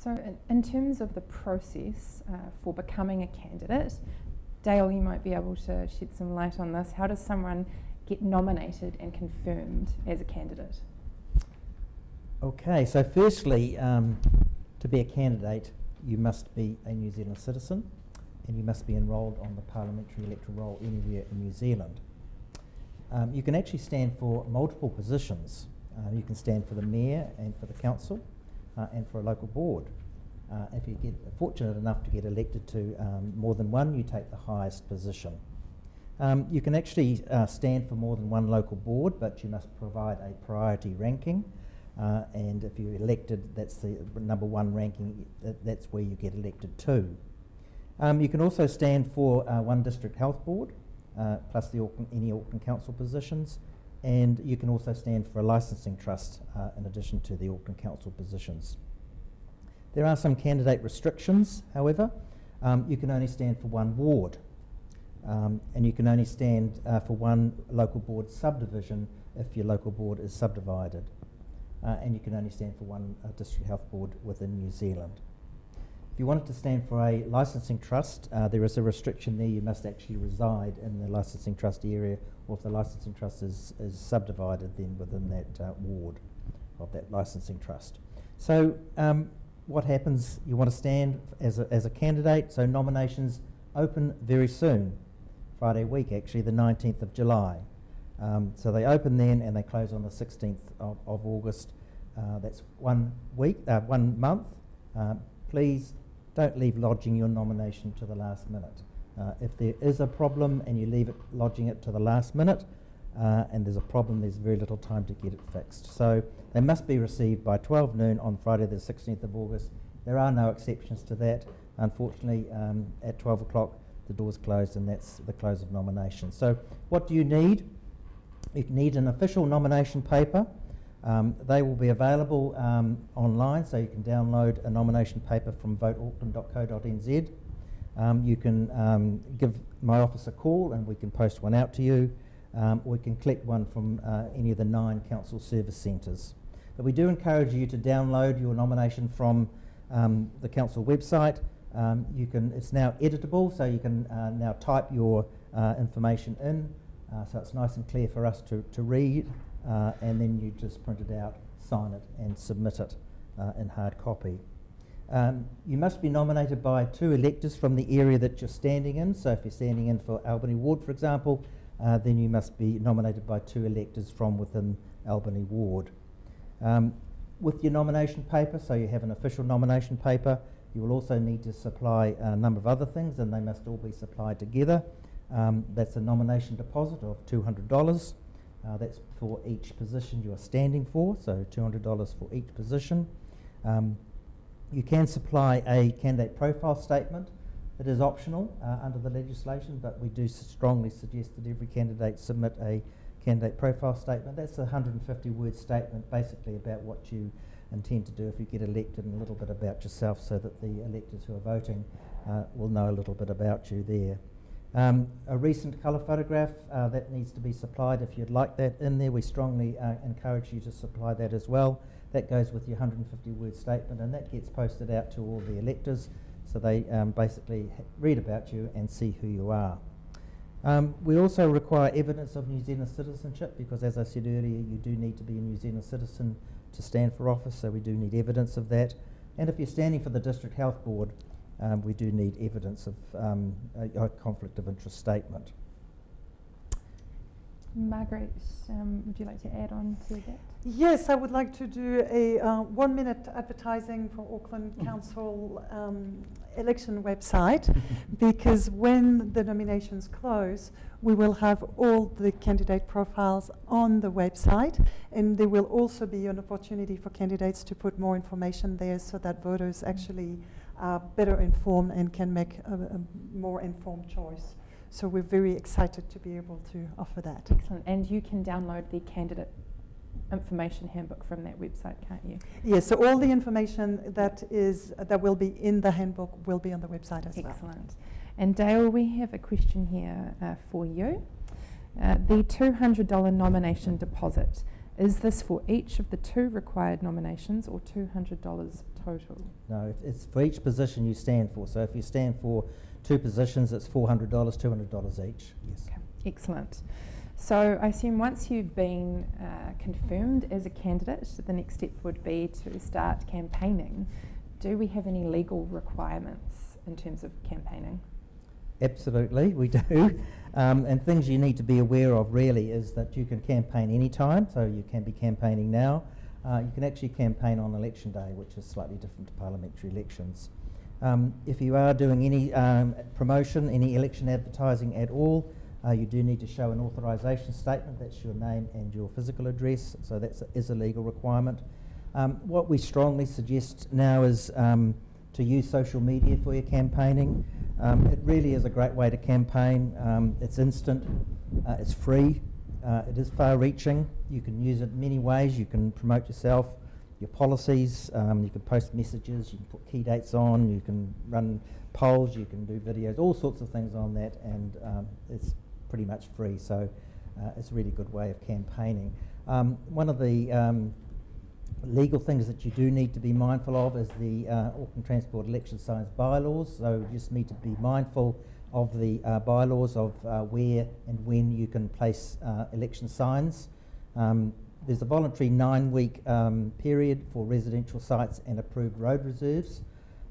So in terms of the process for becoming a candidate, Dale, you might be able to shed some light on this. How does someone get nominated and confirmed as a candidate? Okay, so firstly, to be a candidate, you must be a New Zealand citizen and you must be enrolled on the parliamentary electoral roll anywhere in New Zealand. You can actually stand for multiple positions. You can stand for the mayor and for the council and for a local board. If you get fortunate enough to get elected to more than one, you take the highest position. You can actually stand for more than one local board, but you must provide a priority ranking. And if you're elected, that's the number one ranking, that's where you get elected to. You can also stand for one district health board, plus any Auckland Council positions, and you can also stand for a licensing trust in addition to the Auckland Council positions. There are some candidate restrictions, however. You can only stand for one ward, and you can only stand for one local board subdivision if your local board is subdivided. And you can only stand for one district health board within New Zealand. If you wanted to stand for a licensing trust, there is a restriction there. You must actually reside in the licensing trust area, or if the licensing trust is subdivided, then within that ward of that licensing trust. So what happens, you want to stand as a candidate, so nominations open very soon, Friday week actually, the 19th of July. So they open then and they close on the 16th of August. That's 1 week, 1 month. Please don't leave lodging your nomination to the last minute. If there is a problem and you leave it lodging it to the last minute and there's a problem, there's very little time to get it fixed. So they must be received by 12 noon on Friday the 16th of August. There are no exceptions to that. Unfortunately, at 12 o'clock the doors closed and that's the close of nominations. So what do you need? You need an official nomination paper. They will be available online, so you can download a nomination paper from voteauckland.co.nz. You can give my office a call and we can post one out to you, or you can collect one from any of the 9 council service centres. But we do encourage you to download your nomination from the council website. It's now editable, so you can now type your information in. So it's nice and clear for us to read, and then you just print it out, sign it and submit it in hard copy. You must be nominated by 2 electors from the area that you're standing in. So if you're standing in for Albany Ward, for example, then you must be nominated by 2 electors from within Albany Ward. With your nomination paper, so you have an official nomination paper, you will also need to supply a number of other things, and they must all be supplied together. That's a nomination deposit of $200. That's for each position you are standing for, so $200 for each position. You can supply a candidate profile statement. It is optional under the legislation, but we do strongly suggest that every candidate submit a candidate profile statement. That's a 150-word statement basically about what you intend to do if you get elected, and a little bit about yourself so that the electors who are voting will know a little bit about you there. A recent colour photograph that needs to be supplied. If you'd like that in there, we strongly encourage you to supply that as well. That goes with your 150-word statement, and that gets posted out to all the electors so they basically read about you and see who you are. We also require evidence of New Zealand citizenship because, as I said earlier, you do need to be a New Zealand citizen to stand for office, so we do need evidence of that. And if you're standing for the District Health Board, we do need evidence of a conflict of interest statement. Margaret, would you like to add on to that? Yes, I would like to do a 1-minute advertising for Auckland Council election website, because when the nominations close, we will have all the candidate profiles on the website, and there will also be an opportunity for candidates to put more information there so that voters actually are better informed and can make a more informed choice. So we're very excited to be able to offer that. Excellent. And you can download the candidate information handbook from that website, can't you? Yes, so all the information that will be in the handbook will be on the website as well. Excellent. And Dale, we have a question here for you. The $200 nomination deposit, Is this for each of the 2 required nominations or $200 total? No, it's for each position you stand for. So if you stand for 2 positions, it's $400, $200 each. Yes. Okay, excellent. So I assume once you've been confirmed as a candidate, the next step would be to start campaigning. Do we have any legal requirements in terms of campaigning? Absolutely, we do. And things you need to be aware of really is that you can campaign anytime, so you can be campaigning now. You can actually campaign on election day, which is slightly different to parliamentary elections. If you are doing any promotion, any election advertising at all, you do need to show an authorisation statement. That's your name and your physical address, so that is a legal requirement. What we strongly suggest now is to use social media for your campaigning. It really is a great way to campaign. It's instant, it's free, it is far-reaching. You can use it in many ways. You can promote yourself, your policies, you can post messages, you can put key dates on, you can run polls, you can do videos, all sorts of things on that, and it's pretty much free, so it's a really good way of campaigning. One of the legal things that you do need to be mindful of is the Auckland Transport Election Signs bylaws, so you just need to be mindful of the bylaws of where and when you can place election signs. There's a voluntary 9-week period for residential sites and approved road reserves,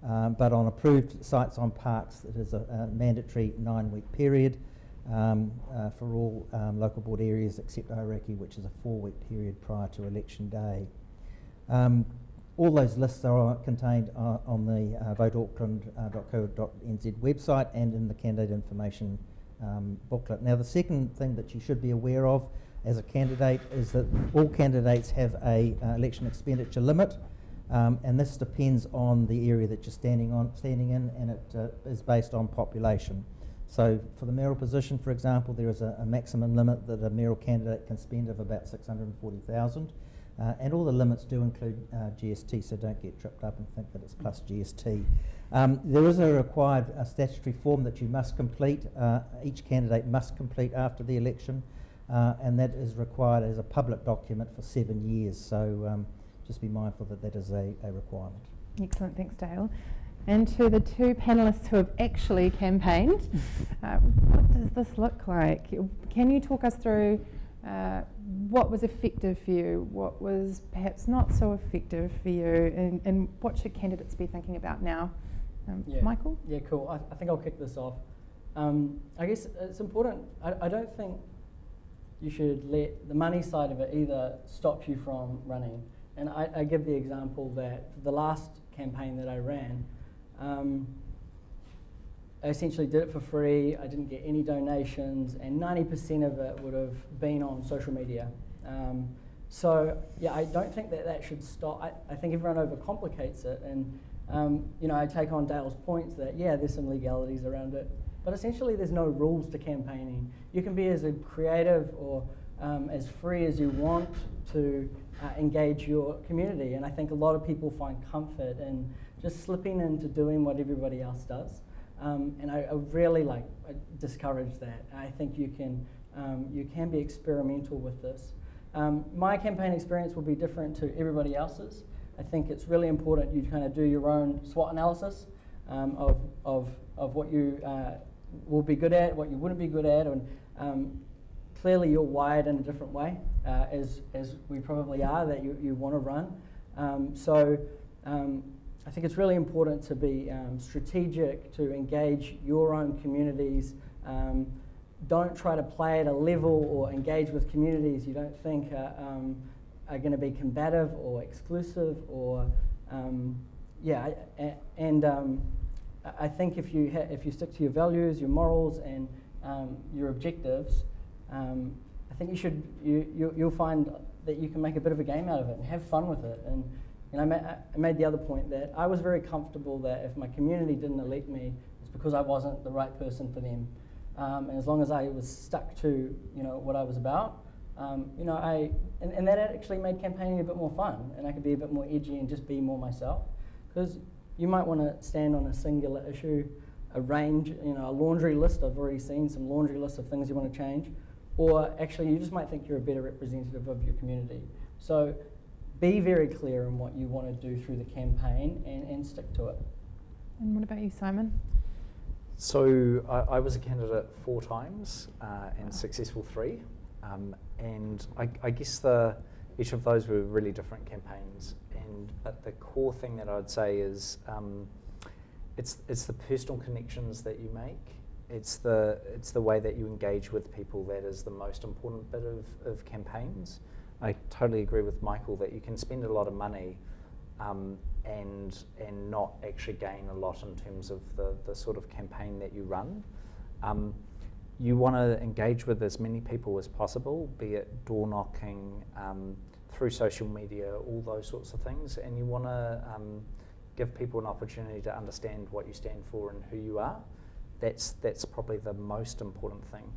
but on approved sites on parks it is a mandatory 9-week period for all local board areas except Aoraki, which is a 4-week period prior to election day. All those lists are contained on the voteauckland.co.nz website and in the candidate information booklet. Now, the second thing that you should be aware of as a candidate is that all candidates have a election expenditure limit, and this depends on the area that you're standing in, and it is based on population. So for the mayoral position, for example, there is a maximum limit that a mayoral candidate can spend of about $640,000. And all the limits do include GST, so don't get tripped up and think that it's plus GST. There is a required statutory form that you must complete, each candidate must complete after the election, and that is required as a public document for 7 years, so just be mindful that that is a requirement. Excellent, thanks Dale. And to the 2 panellists who have actually campaigned, what does this look like? Can you talk us through what was effective for you, what was perhaps not so effective for you, and what should candidates be thinking about now? Michael? Yeah, cool. I think I'll kick this off. I guess it's important, I don't think you should let the money side of it either stop you from running. And I give the example that the last campaign that I ran, I essentially did it for free. I didn't get any donations, and 90% of it would have been on social media. So yeah, I don't think that should stop. I think everyone overcomplicates it, and you know, I take on Dale's points that yeah, there's some legalities around it, but essentially there's no rules to campaigning. You can be as creative or as free as you want to engage your community, and I think a lot of people find comfort in just slipping into doing what everybody else does. And I really I discourage that. I think you can be experimental with this. My campaign experience will be different to everybody else's. I think it's really important you kind of do your own SWOT analysis of what you will be good at, what you wouldn't be good at, and clearly you're wired in a different way, as we probably are, that you want to run. I think it's really important to be strategic, to engage your own communities. Don't try to play at a level or engage with communities you don't think are going to be combative or exclusive, or I think if you stick to your values, your morals, and your objectives, I think you'll find that you can make a bit of a game out of it and have fun with it. And I made the other point that I was very comfortable that if my community didn't elect me, it's because I wasn't the right person for them. And as long as I was stuck to what I was about, and that actually made campaigning a bit more fun, and I could be a bit more edgy and just be more myself. Because you might want to stand on a singular issue, a range, a laundry list. I've already seen some laundry lists of things you want to change. or actually you just might think you're a better representative of your community. So be very clear in what you want to do through the campaign and stick to it. And what about you, Simon? So I was a candidate 4 times and successful 3, and I guess each of those were really different campaigns. But the core thing that I would say is it's the personal connections that you make. It's the way that you engage with people that is the most important bit of campaigns. I totally agree with Michael that you can spend a lot of money and not actually gain a lot in terms of the sort of campaign that you run. You want to engage with as many people as possible, be it door knocking, through social media, all those sorts of things, and you want to give people an opportunity to understand what you stand for and who you are. That's probably the most important thing.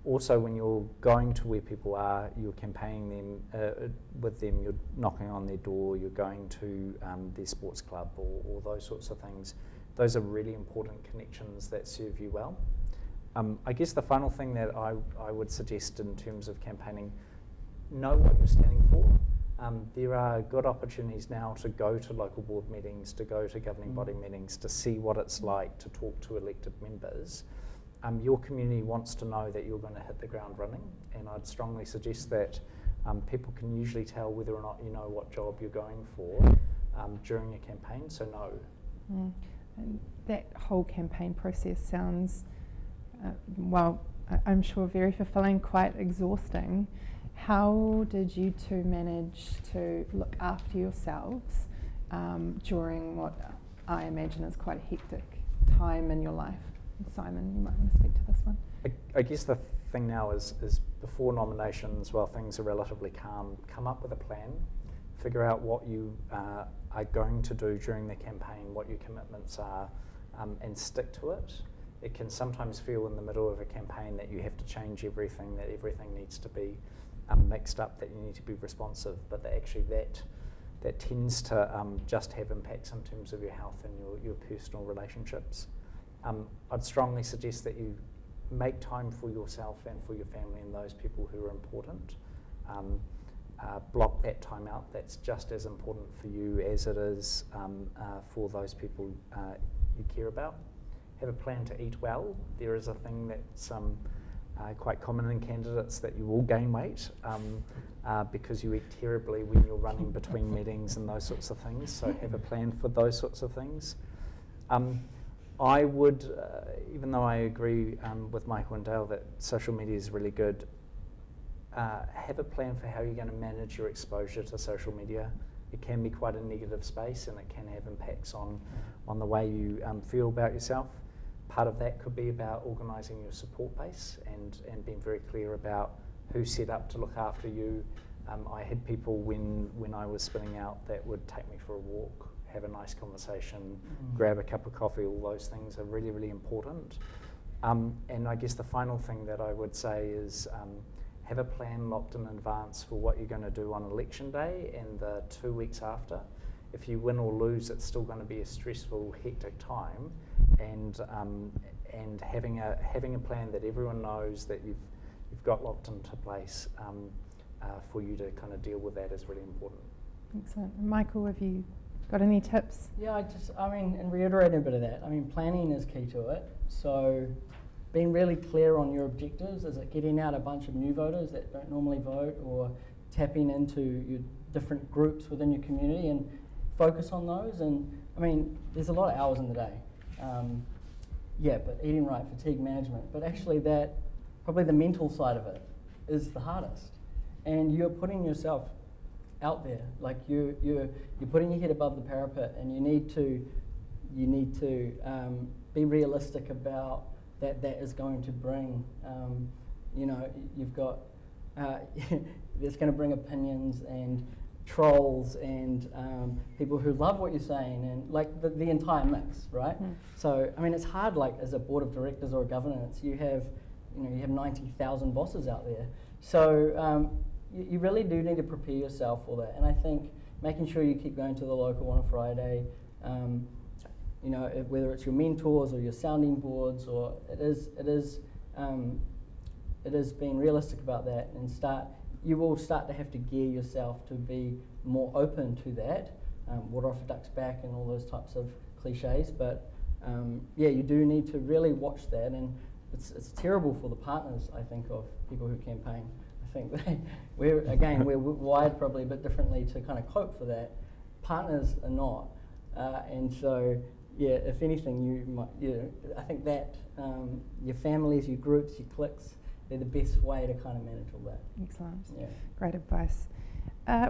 Also, when you're going to where people are, you're campaigning them with them, you're knocking on their door, you're going to their sports club or those sorts of things. Those are really important connections that serve you well. I guess the final thing that I would suggest in terms of campaigning, know what you're standing for. There are good opportunities now to go to local board meetings, to go to governing body meetings, to see what it's like to talk to elected members. Your community wants to know that you're going to hit the ground running, and I'd strongly suggest that people can usually tell whether or not you know what job you're going for during a campaign, so know. And that whole campaign process sounds, I'm sure very fulfilling, quite exhausting. How did you two manage to look after yourselves during what I imagine is quite a hectic time in your life? Simon, you might want to speak to this one. I guess the thing now is before nominations, while things are relatively calm, come up with a plan, figure out what you are going to do during the campaign, what your commitments are, and stick to it. It can sometimes feel in the middle of a campaign that you have to change everything, that everything needs to be mixed up, that you need to be responsive, but that tends to just have impacts in terms of your health and your personal relationships. I'd strongly suggest that you make time for yourself and for your family and those people who are important. Block that time out. That's just as important for you as it is for those people you care about. Have a plan to eat well. There is a thing that's quite common in candidates that you will gain weight because you eat terribly when you're running between meetings and those sorts of things. So have a plan for those sorts of things. I would, even though I agree with Michael and Dale that social media is really good, have a plan for how you're going to manage your exposure to social media. It can be quite a negative space and it can have impacts on the way you feel about yourself. Part of that could be about organising your support base and being very clear about who's set up to look after you. I had people when I was spinning out that would take me for a walk, have a nice conversation, grab a cup of coffee. All those things are really, really important. And I guess the final thing that I would say is have a plan locked in advance for what you're going to do on election day and the 2 weeks after. If you win or lose, it's still going to be a stressful, hectic time, and having a plan that everyone knows that you've got locked into place for you to kind of deal with that is really important. Excellent. Michael, have you got any tips? Yeah, and reiterating a bit of that, planning is key to it. So being really clear on your objectives. Is it getting out a bunch of new voters that don't normally vote, or tapping into your different groups within your community and focus on those? And there's a lot of hours in the day. But eating right, fatigue management. But actually probably the mental side of it is the hardest. And you're putting yourself out there, like you're putting your head above the parapet, and you need to be realistic about that is going to bring, you've got, that's going to bring opinions and trolls and people who love what you're saying, and like the entire mix, right? So it's hard, like as a board of directors or a governance, you have 90,000 bosses out there. So you really do need to prepare yourself for that. And I think making sure you keep going to the local on a Friday, whether it's your mentors or your sounding boards, or it it is being realistic about that and you will start to have to gear yourself to be more open to that. Water off a duck's back and all those types of cliches, but yeah, you do need to really watch that, and it's terrible for the partners, I think, of people who campaign. I think we're wired probably a bit differently to kind of cope for that. Partners are not, and so yeah, if anything, I think that your families, your groups, your cliques, they're the best way to kind of manage all that. Excellent. Yeah. Great advice.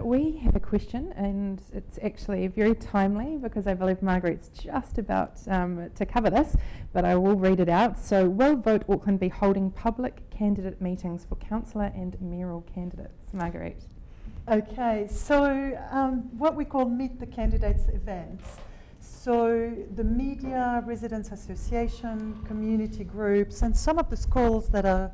We have a question, and it's actually very timely because I believe Margaret's just about to cover this, but I will read it out. So, will Vote Auckland be holding public candidate meetings for councillor and mayoral candidates? Margaret. Okay, so what we call Meet the Candidates events. So the media, residents association, community groups, and some of the schools that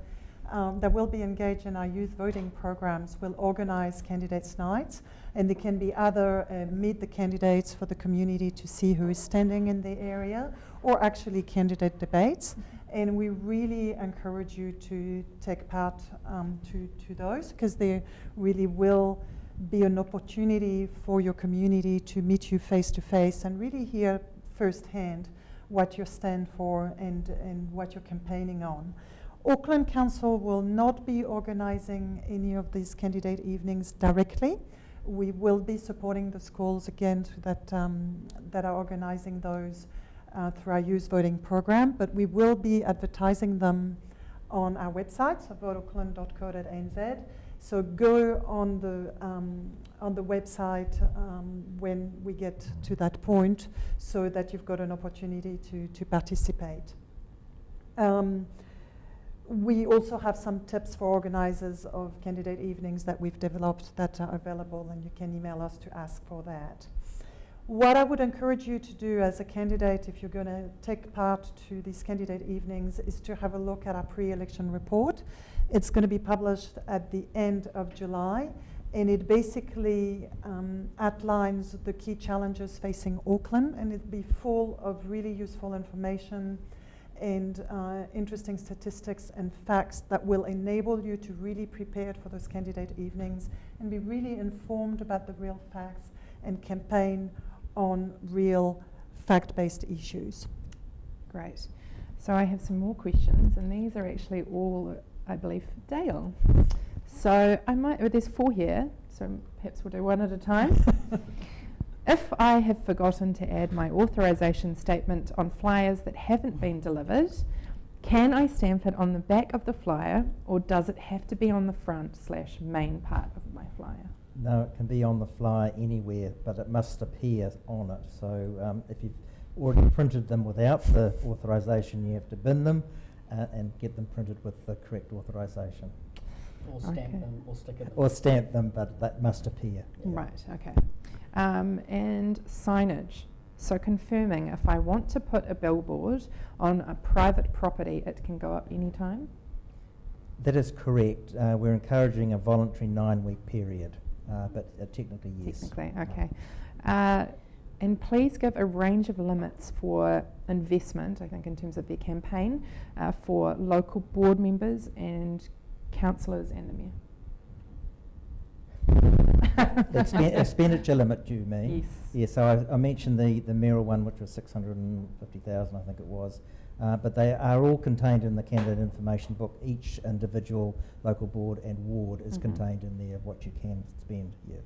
will be engaged in our youth voting programs will organize candidates' nights, and they can be either meet the candidates for the community to see who is standing in the area, or actually candidate debates. And we really encourage you to take part to those, because they really will be an opportunity for your community to meet you face to face and really hear firsthand what you stand for and what you're campaigning on. Auckland Council will not be organising any of these candidate evenings directly. We will be supporting the schools again that are organising those through our youth voting program, but we will be advertising them on our website, so voteauckland.co.nz. So go on the website when we get to that point, so that you've got an opportunity to participate. We also have some tips for organisers of candidate evenings that we've developed that are available, and you can email us to ask for that. What I would encourage you to do as a candidate, if you're going to take part to these candidate evenings, is to have a look at our pre-election report. It's going to be published at the end of July, and it basically outlines the key challenges facing Auckland, and it'll be full of really useful information and interesting statistics and facts that will enable you to really prepare for those candidate evenings and be really informed about the real facts and campaign on real fact-based issues. Great. So I have some more questions, and these are actually all, I believe, for Dale. So there's 4 here, so perhaps we'll do one at a time. If I have forgotten to add my authorisation statement on flyers that haven't been delivered, can I stamp it on the back of the flyer, or does it have to be on the front/main part of my flyer? No, it can be on the flyer anywhere, but it must appear on it. So if you've already printed them without the authorisation, you have to bin them and get them printed with the correct authorisation. Or stamp them, or stick it. Or stamp them, but that must appear. Yeah. Right, okay. And signage. So confirming, if I want to put a billboard on a private property, it can go up any time? That is correct. We're encouraging a voluntary 9-week period, but technically, yes. Technically, okay. And please give a range of limits for investment, I think in terms of their campaign, for local board members and councillors and the mayor. Expenditure limit, do you mean? Yes. Yeah, so I mentioned the mayoral one, which was 650,000, I think it was. But they are all contained in the candidate information book. Each individual local board and ward is contained in there of what you can spend, yes.